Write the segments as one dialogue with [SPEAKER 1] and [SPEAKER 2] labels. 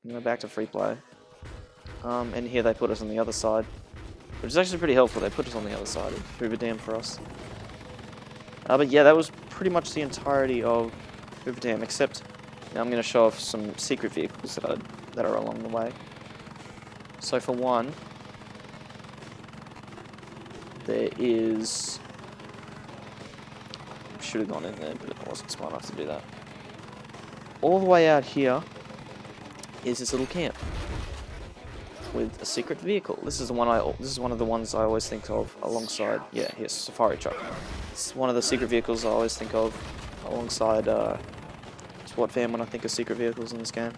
[SPEAKER 1] You know, back to free play. And here they put us on the other side, which is actually pretty helpful. They put us on the other side of Hoover Dam for us. But yeah, that was pretty much the entirety of Hoover Dam, except now I'm going to show off some secret vehicles that are along the way. So for one, there is... should have gone in there, but I wasn't smart enough to do that. All the way out here is this little camp with a secret vehicle. This is one of the ones I always think of alongside. Yeah, here's Safari Truck. It's one of the secret vehicles I always think of alongside SWAT van when I think of secret vehicles in this game.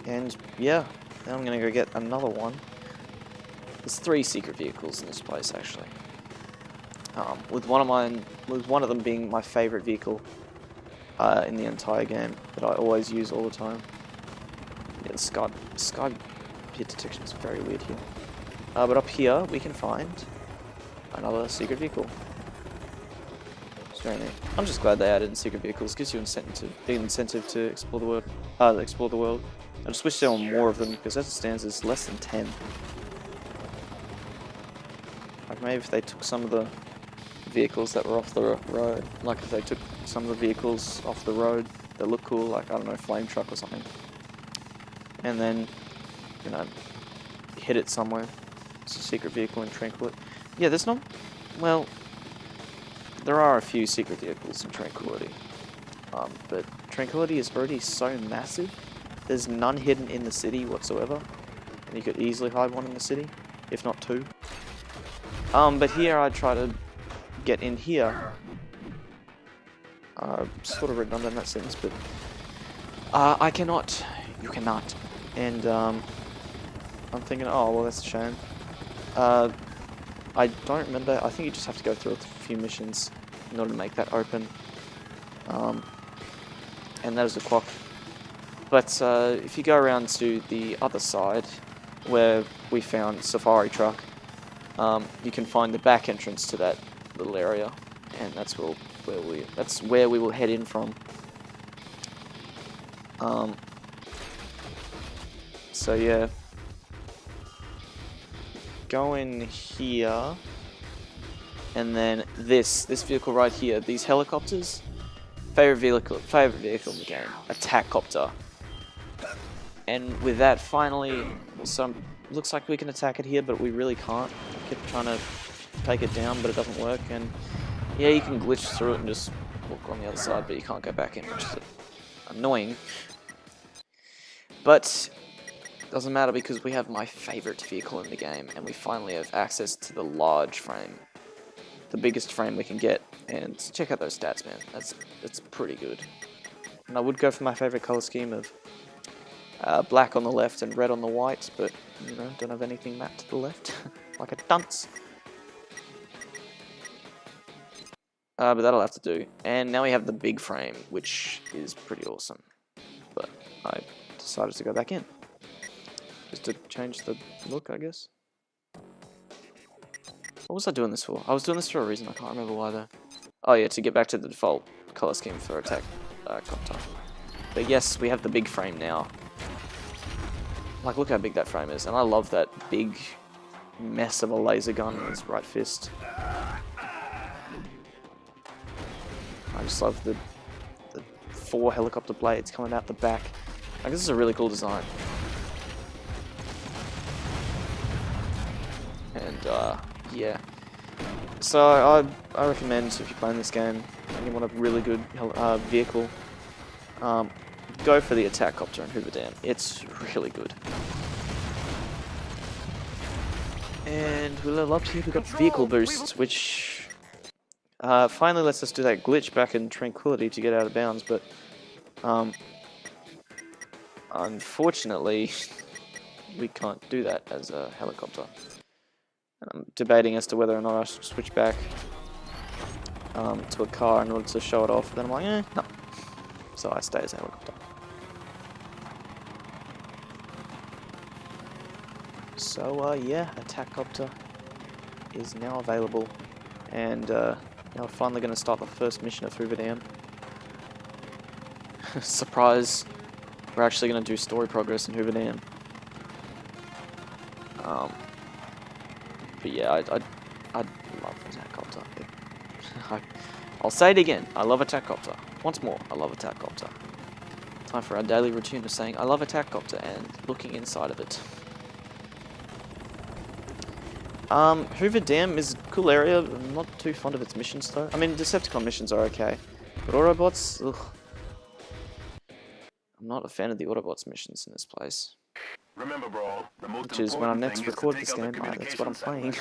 [SPEAKER 1] And yeah, now I'm gonna go get another one. There's 3 secret vehicles in this place actually. With one of them being my favorite vehicle in the entire game that I always use all the time. Yeah, the sky hit detection is very weird here. But up here we can find another secret vehicle. It's very neat. I'm just glad they added secret vehicles. Gives you big incentive to explore the world. I just wish there were more of them because as it stands, there's less than 10. Like maybe if they took some of the vehicles that were off the road, like if they took some of the vehicles off the road that look cool, like I don't know, flame truck or something, and then you know hit it somewhere. It's a secret vehicle in Tranquility. Yeah, there's not. Well, there are a few secret vehicles in Tranquility, but Tranquility is already so massive. There's none hidden in the city whatsoever, and you could easily hide one in the city, if not 2. But here I try to get in here. Sort of redundant in that sentence, but I cannot. You cannot. And I'm thinking, oh well, that's a shame. I don't remember. I think you just have to go through a few missions in order to make that open. And that is a clock. But if you go around to the other side, where we found Safari Truck, you can find the back entrance to that little area, and that's where we will head in from. So yeah, go in here, and then this vehicle right here, these helicopters, favorite vehicle in the game, attack copter. And with that, finally, looks like we can attack it here, but we really can't. I keep trying to take it down, but it doesn't work. And yeah, you can glitch through it and just walk on the other side, but you can't go back in, which is annoying. But it doesn't matter because we have my favorite vehicle in the game, and we finally have access to the large frame, the biggest frame we can get. And check out those stats, man. That's pretty good. And I would go for my favorite color scheme of black on the left and red on the white, but you know, don't have anything matte to the left, like a dunce. But that'll have to do. And now we have the big frame, which is pretty awesome. But I decided to go back in, just to change the look, I guess. What was I doing this for? I was doing this for a reason, I can't remember why though. Oh yeah, to get back to the default color scheme for attack copter. But yes, we have the big frame now. Like, look how big that frame is, and I love that big mess of a laser gun in his right fist. I just love the 4 helicopter blades coming out the back. Like, this is a really cool design. And yeah. So I recommend, if you're playing this game and you want a really good vehicle, go for the attack copter in Hoover Dam. It's really good. And we level up here, we've got vehicle boosts, which finally lets us do that glitch back in Tranquility to get out of bounds, but unfortunately we can't do that as a helicopter. I'm debating as to whether or not I should switch back to a car in order to show it off, then I'm like, no. So I stay as a helicopter. So yeah, attack copter is now available, and now we're finally going to start the first mission of Hoover Dam. Surprise, we're actually going to do story progress in Hoover Dam. But yeah, I'd love attack copter. I'll say it again, I love attack copter. Once more, I love attack copter. Time for our daily routine of saying I love attack copter and looking inside of it. Hoover Dam is a cool area. I'm not too fond of its missions though. I mean, Decepticon missions are okay, but Autobots, ugh. I'm not a fan of the Autobots missions in this place.
[SPEAKER 2] Remember, bro,
[SPEAKER 1] Which is when I next record this game, that's what I'm playing.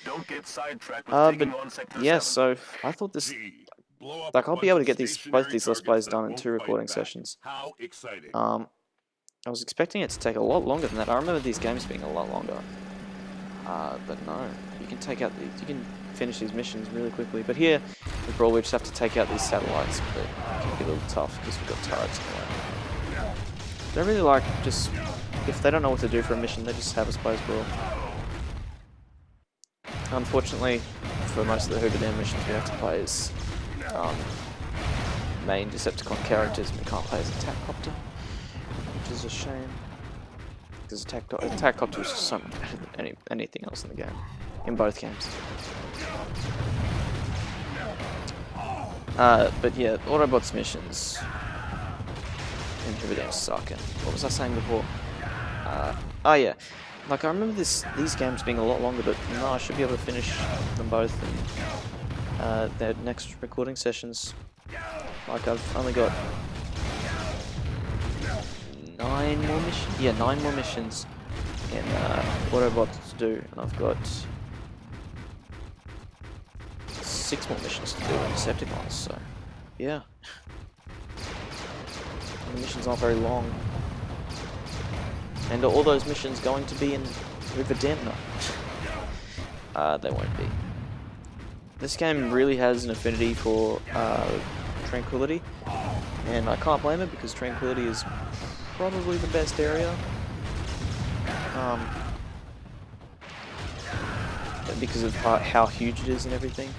[SPEAKER 2] Don't get sidetracked with
[SPEAKER 1] but yeah, so I thought this, like, I'll be able to get both these Let's Plays done in 2 recording sessions.
[SPEAKER 2] How exciting!
[SPEAKER 1] I was expecting it to take a lot longer than that. I remember these games being a lot longer. But no, you can you can finish these missions really quickly. But here, with Brawl, we just have to take out these satellites, but it can be a little tough because we've got turrets in the way. They're really like, just, if they don't know what to do for a mission, they just have us play as Brawl. Unfortunately, for most of the Hoover Dam missions, we have to play as main Decepticon characters, and we can't play as Attack Copter, which is a shame. Because Attack Copter is so much better than anything else in the game, in both games. But yeah, Autobots missions in Hoover Dam suck. And what was I saying before? Oh yeah, like I remember these games being a lot longer, but no, I should be able to finish them both in their next recording sessions. Like I've only got 9 more missions. Yeah, 9 more missions in Autobots to do, and I've got 6 more missions to do in Decepticons. So yeah, the missions aren't very long. And are all those missions going to be in Hoover Dam? No. They won't be. This game really has an affinity for tranquility, and I can't blame it because tranquility is probably the best area. Because of how huge it is and everything.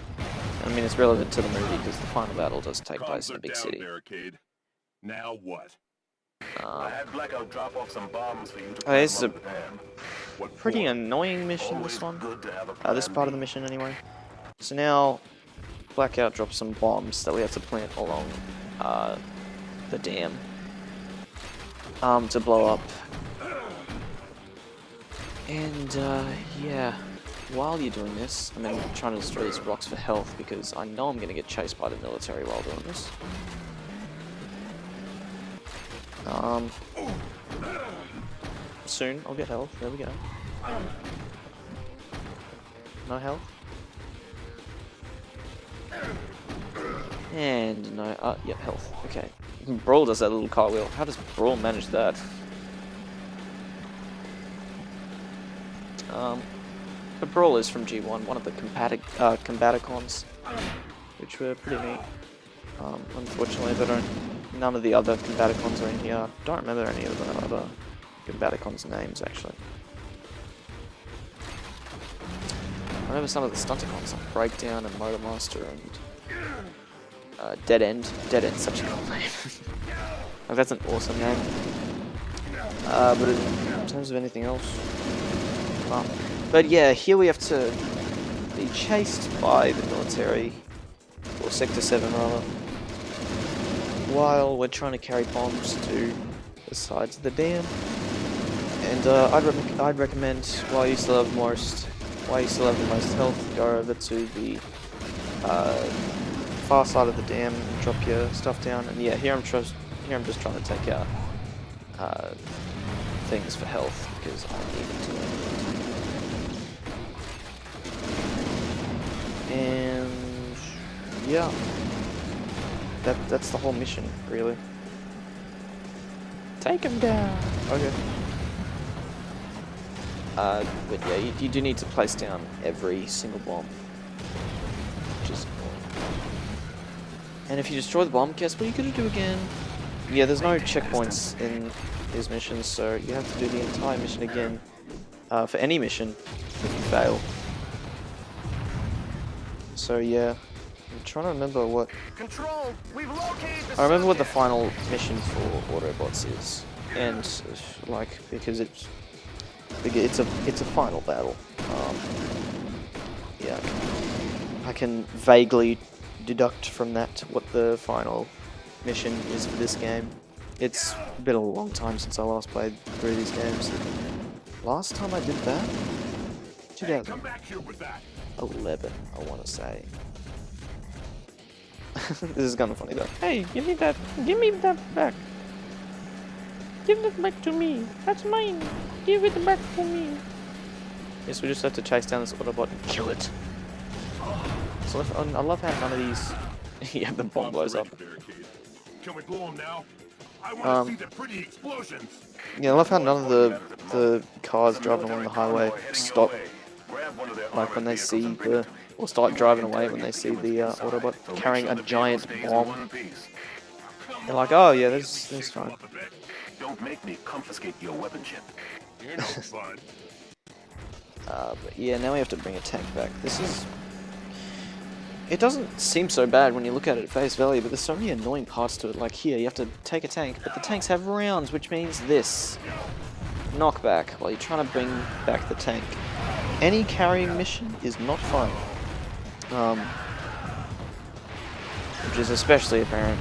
[SPEAKER 1] I mean, it's relevant to the movie because the final battle does take place in a big city.
[SPEAKER 2] Now what? I had Blackout drop off some bombs for you to
[SPEAKER 1] this is a pretty annoying mission, this one. This part of the mission, anyway. So now, Blackout drops some bombs that we have to plant along the dam to blow up. And yeah, while you're doing this, I'm trying to destroy these rocks for health because I know I'm going to get chased by the military while doing this. Soon I'll get health. There we go. No health. And no, yep, health. Okay. Brawl does that little cartwheel. How does Brawl manage that? But Brawl is from G1, one of the Combaticons, which were pretty neat. Unfortunately, none of the other Combaticons are in here. I don't remember any of the other Combaticons' names, actually. I remember some of the Stunticons, like Breakdown and Motormaster and Dead End. Dead End's such a cool name. Like, that's an awesome name. But in terms of anything else... But yeah, here we have to be chased by the military, or Sector 7 rather, while we're trying to carry bombs to the sides of the dam. And I'd recommend, while you still have the most health, go over to the far side of the dam and drop your stuff down. And yeah, here I'm just trying to take out things for health because I need it to. And yeah, that's the whole mission, really. Take him down. Okay. But yeah, you do need to place down every single bomb, which is annoying. And if you destroy the bomb, guess what you gotta do again? Yeah, there's no checkpoints in these missions, so you have to do the entire mission again for any mission if you fail. So yeah, I'm trying to remember what...
[SPEAKER 2] Control, we've located the
[SPEAKER 1] I remember what the
[SPEAKER 2] subject.
[SPEAKER 1] final mission for Autobots is. And, like, because it's a final battle. Yeah, I can vaguely deduct from that what the final mission is for this game. It's been a long time since I last played through these games. Last time I did that?
[SPEAKER 2] Hey, come back here with that.
[SPEAKER 1] 2011, I want to say. This is kind of funny though. Hey, give me that back. Give that back to me. That's mine. Give it back to me. Yes, we just have to chase down this Autobot and kill it. So I love how none of these... yeah, the bomb blows up.
[SPEAKER 2] Can we blow them now? I want to see the pretty explosions.
[SPEAKER 1] Yeah, I love how none of the cars driving along the highway stop. Like when they see the... or start driving away when they see the Autobot carrying a giant bomb. They're like, oh yeah, that's fine.
[SPEAKER 2] Don't make me confiscate your weapon chip. You're no fun.
[SPEAKER 1] But yeah, now we have to bring a tank back. This is... it doesn't seem so bad when you look at it at face value, but there's so many annoying parts to it. Like here, you have to take a tank, but the tanks have rounds, which means this. Knockback, while you're trying to bring back the tank. Any carrying mission is not fun. Which is especially apparent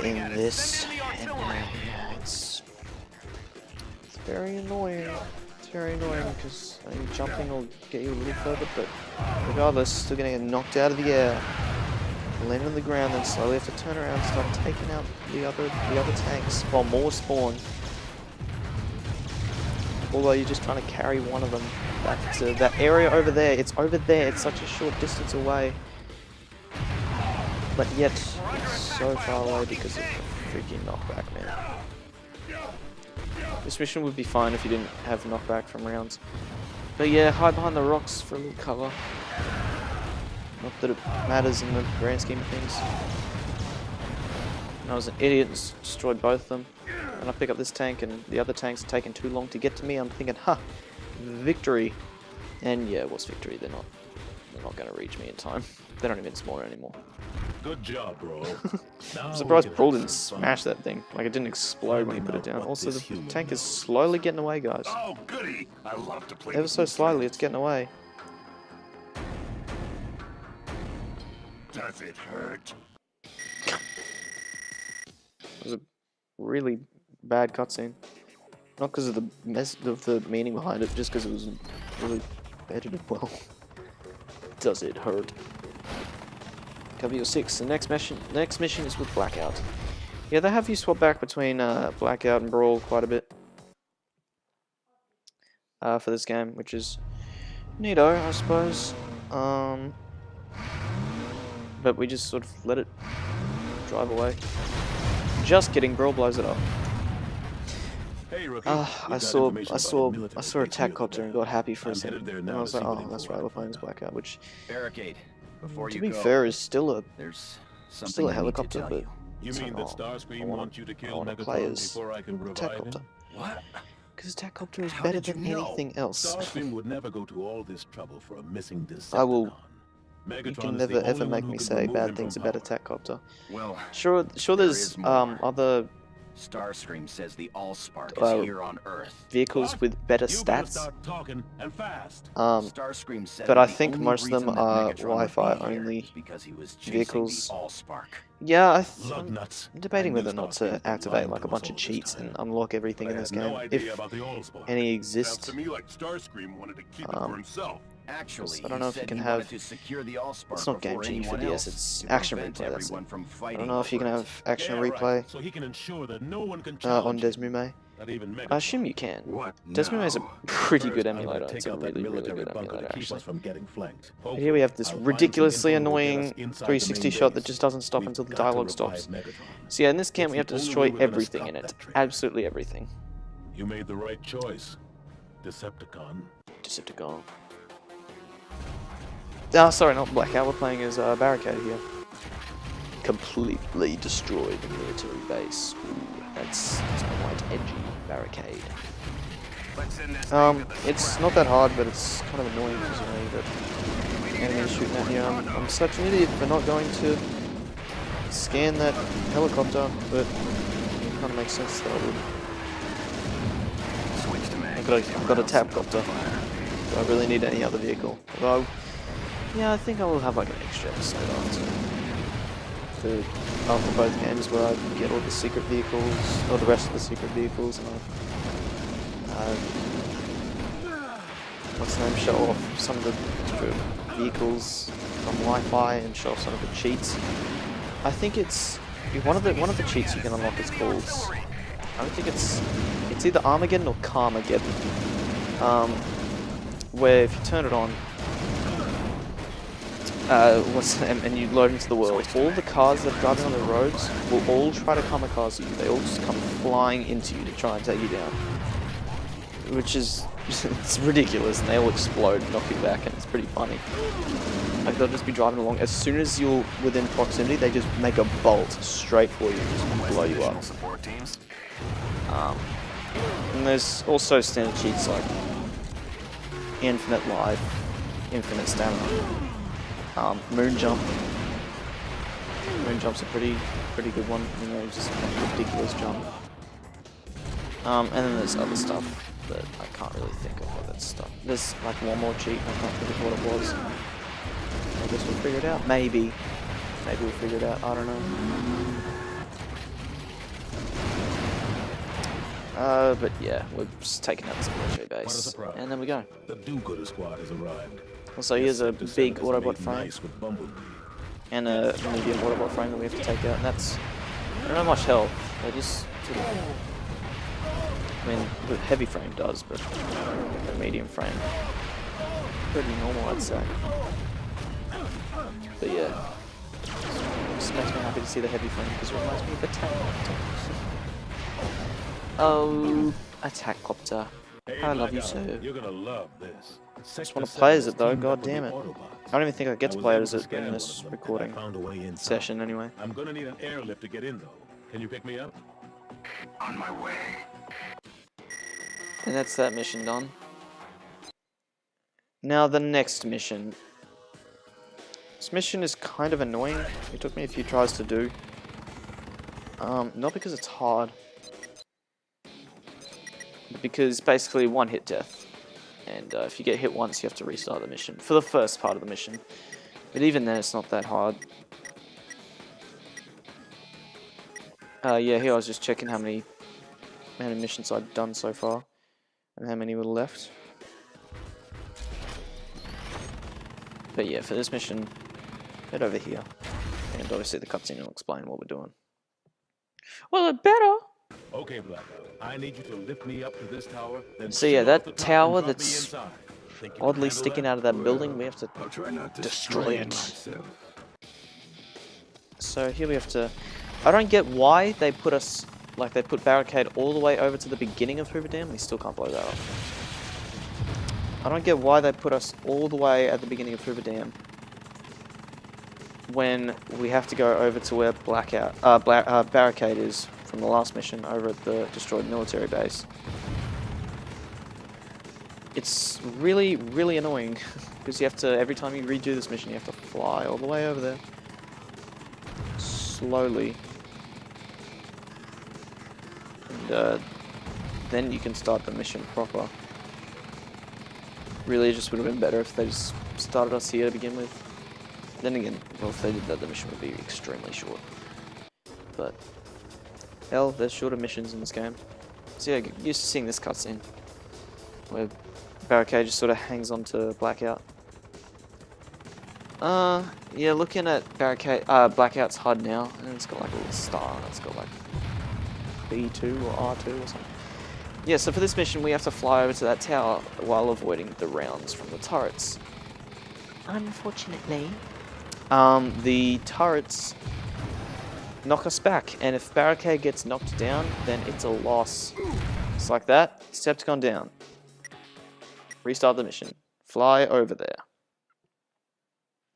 [SPEAKER 1] in this. And, yeah, it's very annoying. It's very annoying because jumping will get you a little further, but regardless, still gonna get knocked out of the air, land on the ground, then slowly have to turn around and start taking out the other tanks while more spawn. Although you're just trying to carry one of them back to that area over there. It's over there. It's such a short distance away. But yet, it's so far away because of the freaking knockback, man. This mission would be fine if you didn't have knockback from rounds. But yeah, hide behind the rocks for a little cover. Not that it matters in the grand scheme of things. And I was an idiot and destroyed both of them. And I pick up this tank and the other tanks are taking too long to get to me. I'm thinking, ha, victory. And yeah, what's victory? They're not going to reach me in time. They don't even spawn anymore.
[SPEAKER 2] Good job, bro.
[SPEAKER 1] I'm surprised Brawl didn't smash that thing. Like, it didn't explode when he put it down. Also, the tank is slowly getting away, guys.
[SPEAKER 2] Oh, goody. I love to play
[SPEAKER 1] Ever so slightly, it's getting away.
[SPEAKER 2] Does it hurt?
[SPEAKER 1] It was a really bad cutscene. Not because of the meaning behind it, just because it was really edited well. Does it hurt? W6. The next mission is with Blackout. Yeah, they have you swap back between Blackout and Brawl quite a bit for this game, which is neato, I suppose. But we just sort of let it drive away. Just kidding, Brawl blows it up.
[SPEAKER 2] Hey, rookie.
[SPEAKER 1] I saw a attack copter and got happy for a second. And I was like, oh, that's right, we're playing as Blackout, which,
[SPEAKER 3] Barricade. Before
[SPEAKER 1] to
[SPEAKER 3] you
[SPEAKER 1] be
[SPEAKER 3] go,
[SPEAKER 1] fair, is still a
[SPEAKER 3] there's something
[SPEAKER 1] helicopter,
[SPEAKER 3] I need to tell
[SPEAKER 1] but
[SPEAKER 3] you.
[SPEAKER 2] You
[SPEAKER 1] it's
[SPEAKER 2] mean
[SPEAKER 1] like,
[SPEAKER 2] that Starscream
[SPEAKER 1] I
[SPEAKER 2] wants you to kill
[SPEAKER 1] wanna play
[SPEAKER 2] Megatron
[SPEAKER 1] as
[SPEAKER 2] before I can
[SPEAKER 1] attack
[SPEAKER 2] revive
[SPEAKER 1] copter.
[SPEAKER 2] him?
[SPEAKER 3] What?
[SPEAKER 1] Because attack copter is
[SPEAKER 3] How
[SPEAKER 1] better
[SPEAKER 3] did
[SPEAKER 1] than
[SPEAKER 3] you know?
[SPEAKER 1] anything else.
[SPEAKER 2] Starscream would never go to all this trouble for a missing Decepticon.
[SPEAKER 1] I will.
[SPEAKER 2] Megatron
[SPEAKER 1] You can
[SPEAKER 2] is
[SPEAKER 1] never
[SPEAKER 2] the
[SPEAKER 1] ever
[SPEAKER 2] only
[SPEAKER 1] make
[SPEAKER 2] one who
[SPEAKER 1] me
[SPEAKER 2] can
[SPEAKER 1] say
[SPEAKER 2] remove
[SPEAKER 1] bad
[SPEAKER 2] him
[SPEAKER 1] things
[SPEAKER 2] from
[SPEAKER 1] about
[SPEAKER 2] power.
[SPEAKER 1] attack copter.
[SPEAKER 3] Well,
[SPEAKER 1] Sure
[SPEAKER 3] there
[SPEAKER 1] there's
[SPEAKER 3] is more.
[SPEAKER 1] other
[SPEAKER 3] Starscream says the Allspark
[SPEAKER 1] Uh,
[SPEAKER 3] is here on Earth.
[SPEAKER 1] vehicles
[SPEAKER 2] What?
[SPEAKER 1] with better
[SPEAKER 2] You better
[SPEAKER 1] stats.
[SPEAKER 2] start talking and fast.
[SPEAKER 3] Starscream said
[SPEAKER 1] but
[SPEAKER 3] that
[SPEAKER 1] I
[SPEAKER 3] the
[SPEAKER 1] think
[SPEAKER 3] only
[SPEAKER 1] most of them
[SPEAKER 3] reason that
[SPEAKER 1] are
[SPEAKER 3] Megatron would
[SPEAKER 1] Wi-Fi
[SPEAKER 3] be here
[SPEAKER 1] only
[SPEAKER 3] is because he was chasing
[SPEAKER 1] vehicles.
[SPEAKER 3] the Allspark.
[SPEAKER 1] Yeah,
[SPEAKER 2] Lug
[SPEAKER 1] I'm
[SPEAKER 2] nuts.
[SPEAKER 1] debating
[SPEAKER 2] I knew
[SPEAKER 1] whether or not
[SPEAKER 2] Starscream
[SPEAKER 1] to
[SPEAKER 2] had been
[SPEAKER 1] activate
[SPEAKER 2] lying
[SPEAKER 1] like
[SPEAKER 2] to
[SPEAKER 1] a
[SPEAKER 2] us
[SPEAKER 1] bunch
[SPEAKER 2] all
[SPEAKER 1] of
[SPEAKER 2] this
[SPEAKER 1] cheats
[SPEAKER 2] time.
[SPEAKER 1] and unlock everything
[SPEAKER 2] But
[SPEAKER 1] in
[SPEAKER 2] I
[SPEAKER 1] this
[SPEAKER 2] had
[SPEAKER 1] game.
[SPEAKER 2] no idea
[SPEAKER 1] If
[SPEAKER 2] about the Allspark.
[SPEAKER 1] any
[SPEAKER 2] Sounds
[SPEAKER 1] exist,
[SPEAKER 2] to me like Starscream wanted to keep it for himself.
[SPEAKER 3] Actually,
[SPEAKER 1] I don't know
[SPEAKER 3] he
[SPEAKER 1] if you
[SPEAKER 3] said
[SPEAKER 1] can
[SPEAKER 3] he
[SPEAKER 1] have-
[SPEAKER 3] wanted to secure the Allspark
[SPEAKER 1] it's not game
[SPEAKER 3] before
[SPEAKER 1] genie for
[SPEAKER 3] anyone
[SPEAKER 1] DS,
[SPEAKER 3] else
[SPEAKER 1] it's
[SPEAKER 3] to
[SPEAKER 1] action
[SPEAKER 3] prevent
[SPEAKER 1] replay, that's it.
[SPEAKER 3] everyone from
[SPEAKER 1] I
[SPEAKER 3] fighting
[SPEAKER 1] don't know if you can
[SPEAKER 3] over it.
[SPEAKER 1] have action
[SPEAKER 2] Yeah,
[SPEAKER 1] replay
[SPEAKER 2] right. So he can ensure that no one can
[SPEAKER 1] on
[SPEAKER 2] challenge him.
[SPEAKER 1] Desmume.
[SPEAKER 2] Not even Megatron.
[SPEAKER 1] I assume you can.
[SPEAKER 2] What?
[SPEAKER 1] Desmume is a
[SPEAKER 2] now?
[SPEAKER 1] pretty
[SPEAKER 2] First,
[SPEAKER 1] good
[SPEAKER 2] I'm gonna
[SPEAKER 1] emulator.
[SPEAKER 2] take
[SPEAKER 1] It's a
[SPEAKER 2] out that
[SPEAKER 1] really
[SPEAKER 2] military
[SPEAKER 1] good
[SPEAKER 2] bunker
[SPEAKER 1] emulator,
[SPEAKER 2] to keep
[SPEAKER 1] actually.
[SPEAKER 2] us from getting flanked.
[SPEAKER 1] But here we have this
[SPEAKER 2] I'll find some
[SPEAKER 1] ridiculously
[SPEAKER 2] info to get us
[SPEAKER 1] annoying
[SPEAKER 2] inside the
[SPEAKER 1] 360
[SPEAKER 2] main
[SPEAKER 1] shot that
[SPEAKER 2] base.
[SPEAKER 1] just doesn't stop
[SPEAKER 2] We've
[SPEAKER 1] until the
[SPEAKER 2] got to
[SPEAKER 1] dialogue
[SPEAKER 2] revive
[SPEAKER 1] stops.
[SPEAKER 2] Megatron.
[SPEAKER 1] So yeah, in this game
[SPEAKER 2] It's
[SPEAKER 1] we have to
[SPEAKER 2] the only
[SPEAKER 1] destroy
[SPEAKER 2] way we're gonna
[SPEAKER 1] everything
[SPEAKER 2] stop
[SPEAKER 1] in it.
[SPEAKER 2] that traitor.
[SPEAKER 1] Absolutely everything.
[SPEAKER 2] You made the right choice, Decepticon.
[SPEAKER 1] Decepticon. Ah, sorry, not Blackout. We're playing as Barricade here. Completely destroyed the military base. Ooh, that's quite edgy. Barricade. It's not that hard, but it's kind of annoying because you know enemies shooting at you. I'm such an idiot for not going to scan that helicopter, but it kind of makes sense that I would. I've got a tapcopter. Do I really need any other vehicle? Although, yeah, I think I will have like an extra episode after both games where I get all the secret vehicles, or the rest of the secret vehicles, and what's the name? Show off some of the extra vehicles from Wi-Fi and show off some of the cheats. I think it's one of the cheats you can unlock is called. I don't think it's either Armageddon or Carmageddon. Where if you turn it on, and you load into the world, all the cars that are driving on the roads will all try to kamikaze you. They all just come flying into you to try and take you down, which is it's ridiculous, and they all explode and knock you back, and it's pretty funny. Like they'll just be driving along. As soon as you're within proximity, they just make a bolt straight for you and just blow you up. And there's also standard cheats like infinite life, infinite stamina, moon jump. Moon jump's a pretty good one. You know, just a ridiculous jump. And then there's other stuff that I can't really think of what that stuff. There's like one more cheat. I can't think of what it was. I guess we'll figure it out. Maybe we'll figure it out. I don't know. But yeah, we're just taking out this military base, and then we go.
[SPEAKER 2] The do-gooder squad has arrived.
[SPEAKER 1] Also, here's a big Autobot frame, and a medium Autobot frame that we have to take out, and that's, I don't know much health, they just sort of, I mean, the heavy frame does, but the medium frame, pretty normal I'd say. But yeah, it just makes me happy to see the heavy frame, because it reminds me of the tank. Oh, attack copter. I love you, sir.
[SPEAKER 2] You're gonna love this.
[SPEAKER 1] Just want to play as it though, god damn it. I don't even think I get to play as it in this recording session anyway.
[SPEAKER 2] I'm gonna need an airlift to get in though. Can you pick me up? On my way.
[SPEAKER 1] And that's that mission done. Now the next mission. This mission is kind of annoying. It took me a few tries to do. Not because it's hard. Because basically one hit death, and if you get hit once you have to restart the mission for the first part of the mission, but even then it's not that hard. Yeah, here I was just checking how many missions I'd done so far and how many were left. But yeah, for this mission, head over here, and obviously the cutscene will explain what we're doing. Well, it better.
[SPEAKER 2] Okay, Blackout. I need you to lift me up to this tower. Then
[SPEAKER 1] so yeah, that tower that's oddly sticking out of that building, we have to destroy it. So here we have to. I don't get why they put us, like they put barricade all the way over to the beginning of Hoover Dam. We still can't blow that up. I don't get why they put us all the way at the beginning of Hoover Dam when we have to go over to where barricade is from the last mission over at the destroyed military base. It's really, really annoying because you have to, every time you redo this mission, you have to fly all the way over there slowly, and then you can start the mission proper. Really, it just would have been better if they just started us here to begin with. Then again, well, if they did that, the mission would be extremely short. But hell, there's shorter missions in this game. So yeah, get used to seeing this cutscene where barricade just sort of hangs onto Blackout. Yeah, looking at Blackout's HUD now, and it's got like a little star, and it's got like B2 or R2 or something. Yeah, so for this mission we have to fly over to that tower while avoiding the rounds from the turrets. Unfortunately, the turrets knock us back, and if barricade gets knocked down, then it's a loss. Just like that, Decepticon down. Restart the mission. Fly over there.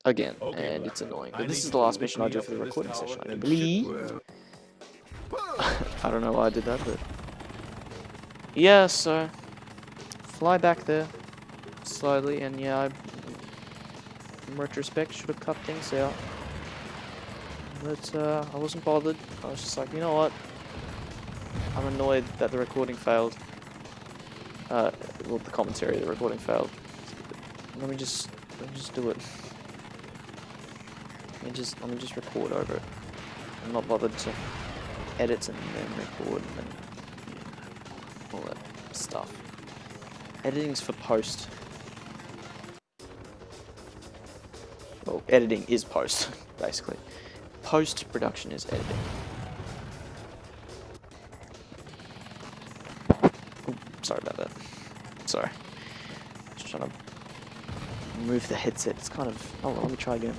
[SPEAKER 1] Again, and it's annoying. But this is the last mission I do for the recording session, I believe. I don't know why I did that, but yeah, so fly back there slowly, and yeah, retrospect, should have cut things out. But I wasn't bothered. I was just like, you know what? I'm annoyed that the recording failed. Well, the commentary, the recording failed. Let me just do it. Let me just record over it. I'm not bothered to edit and then record and then all that stuff. Editing's for post. Well, editing is post, basically. Post-production is editing. Ooh, sorry about that. Sorry. Just trying to move the headset. It's kind of... Oh, let me try again.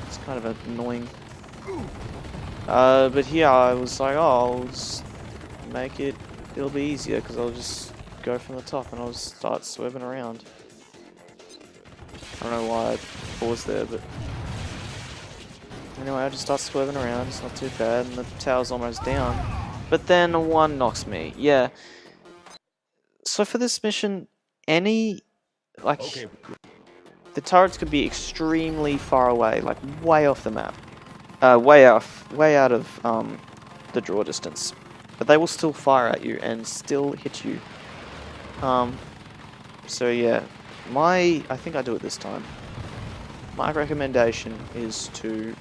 [SPEAKER 1] It's kind of annoying. But here I was like, oh, I'll just make it... It'll be easier because I'll just go from the top and I'll just start swerving around. I don't know why I paused there, but... Anyway, I just start swerving around, it's not too bad, and the tower's almost down. But then one knocks me, yeah. So for this mission, any, like, the turrets could be extremely far away, like way off the map. Way out of the draw distance. But they will still fire at you and still hit you. So yeah, I think I do it this time. My recommendation is to,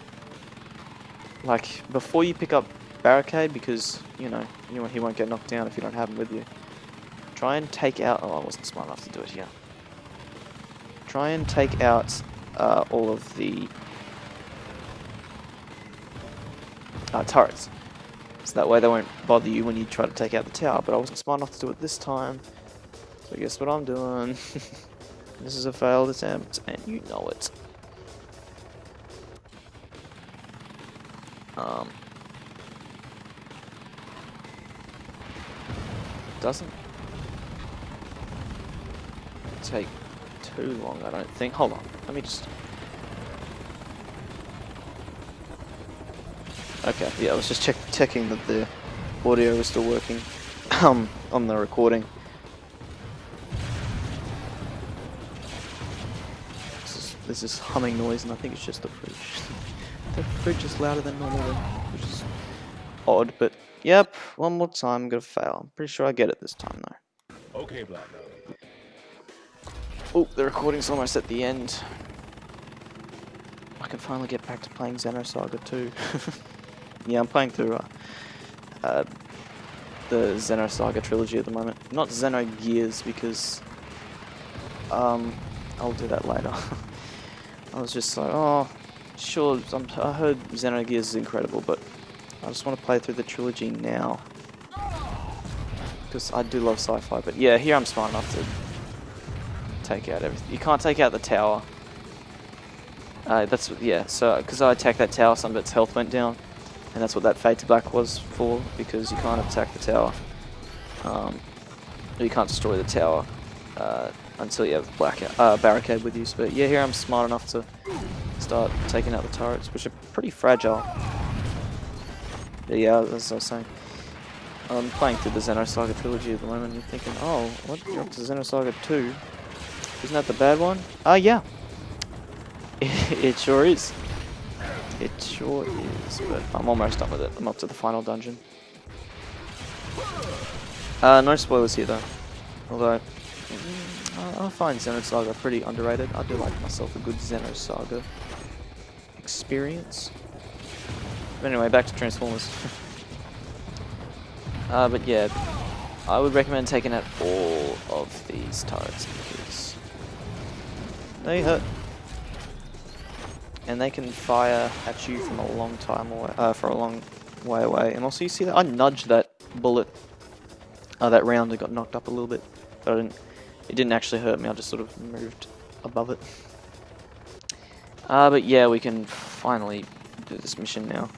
[SPEAKER 1] like, before you pick up barricade, because, you know, he won't get knocked down if you don't have him with you. Try and take out... Oh, I wasn't smart enough to do it here. Try and take out all of the turrets. So that way they won't bother you when you try to take out the tower. But I wasn't smart enough to do it this time. So guess what I'm doing? This is a failed attempt, and you know it. Doesn't take too long, I don't think. Hold on, let me just... Okay, yeah, I was just checking that the audio was still working on the recording. There's this humming noise, and I think it's just the fridge. The fridge is louder than normal, which is odd, but yep, one more time, I'm gonna fail. I'm pretty sure I get it this time, though.
[SPEAKER 2] Okay, Black.
[SPEAKER 1] Oh, the recording's almost at the end. I can finally get back to playing Xenosaga 2. Yeah, I'm playing through the Xenosaga trilogy at the moment. Not Xenogears, because I'll do that later. I was just like, oh, sure, I heard Xenogears is incredible, but I just want to play through the trilogy now. Because I do love sci-fi, but yeah, here I'm smart enough to take out everything. You can't take out the tower. Yeah, so, because I attacked that tower, some of its health went down. And that's what that Fade to Black was for, because you can't attack the tower. You can't destroy the tower until you have barricade with you. But yeah, here I'm smart enough to start taking out the turrets, which are pretty fragile. But yeah, as I was saying, I'm playing through the Xenosaga trilogy at the moment. You're thinking, oh, what? You're up to Xenosaga 2? Isn't that the bad one? Yeah. It sure is. It sure is, but I'm almost done with it. I'm up to the final dungeon. No spoilers here though. Although, I find Xenosaga pretty underrated. I do like myself a good Xenosaga experience. But anyway, back to Transformers. But yeah, I would recommend taking out all of these turrets because they hurt. And they can fire at you from a long time away, for a long way away. And also, you see that I nudged that bullet, that round, and got knocked up a little bit, but it didn't actually hurt me. I just sort of moved above it. But yeah, we can finally do this mission now.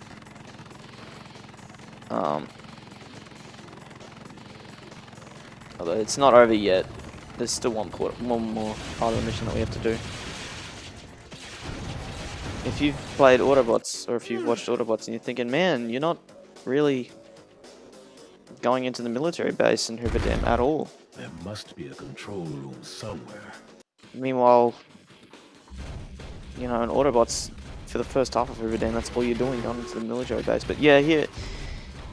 [SPEAKER 1] Although it's not over yet. There's still one more part of the mission that we have to do. If you've played Autobots, or if you've watched Autobots and you're thinking, man, you're not really going into the military base in Hoover Dam at all.
[SPEAKER 2] There must be a control room somewhere.
[SPEAKER 1] Meanwhile, you know, an Autobots for the first half of Hoover Dam, that's all you're doing, going into the military base. But yeah, here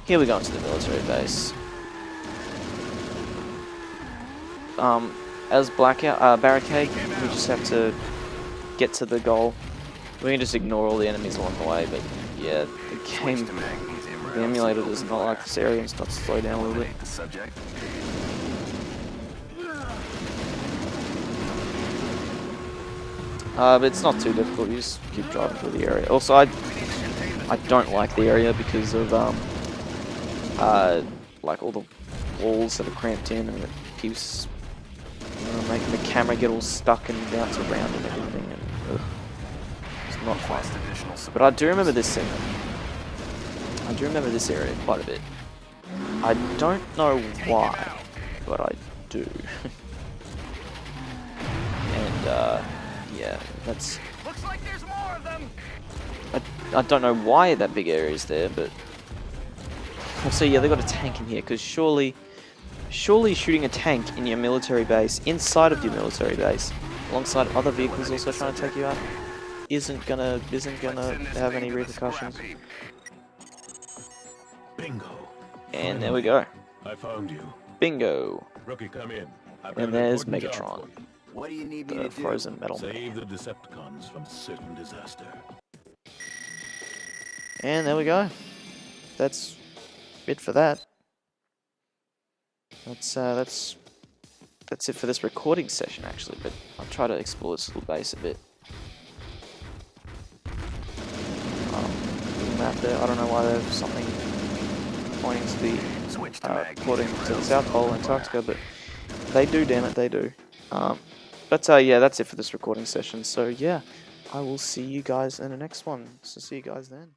[SPEAKER 1] we go into the military base. As Blackout, Barricade, we just have to get to the goal. We can just ignore all the enemies along the way, but yeah, the game, the emulator does not like this area and starts to slow down a little bit. But it's not too difficult, you just keep driving through the area. Also, I don't like the area because of, like all the walls that are cramped in, and it keeps, you know, making the camera get all stuck and bounce around and everything, and it's not fun. But I do remember this scene. I do remember this area quite a bit. I don't know why, but I do. And, yeah, that's...
[SPEAKER 3] Looks like there's more of them.
[SPEAKER 1] I don't know why that big area is there, but... Also, yeah, they got a tank in here, because surely shooting a tank in your military base, inside of your military base, alongside other vehicles also trying to take you out, isn't gonna have any repercussions.
[SPEAKER 2] Bingo.
[SPEAKER 1] And there we go.
[SPEAKER 2] I found you.
[SPEAKER 1] Bingo.
[SPEAKER 2] Rookie, come in. I've got
[SPEAKER 1] And
[SPEAKER 2] an
[SPEAKER 1] there's
[SPEAKER 2] important job
[SPEAKER 1] Megatron,
[SPEAKER 2] for you.
[SPEAKER 3] What do you need me
[SPEAKER 1] the
[SPEAKER 3] to do?
[SPEAKER 1] frozen metal man.
[SPEAKER 2] Save the Decepticons from certain disaster.
[SPEAKER 1] And there we go. That's it for that. That's it for this recording session, actually. But I'll try to explore this little base a bit. Little map there. I don't know why there's something pointing to the pointing to the South Pole, Antarctica, but they do. Damn it, they do. But yeah, that's it for this recording session. So yeah, I will see you guys in the next one. So see you guys then.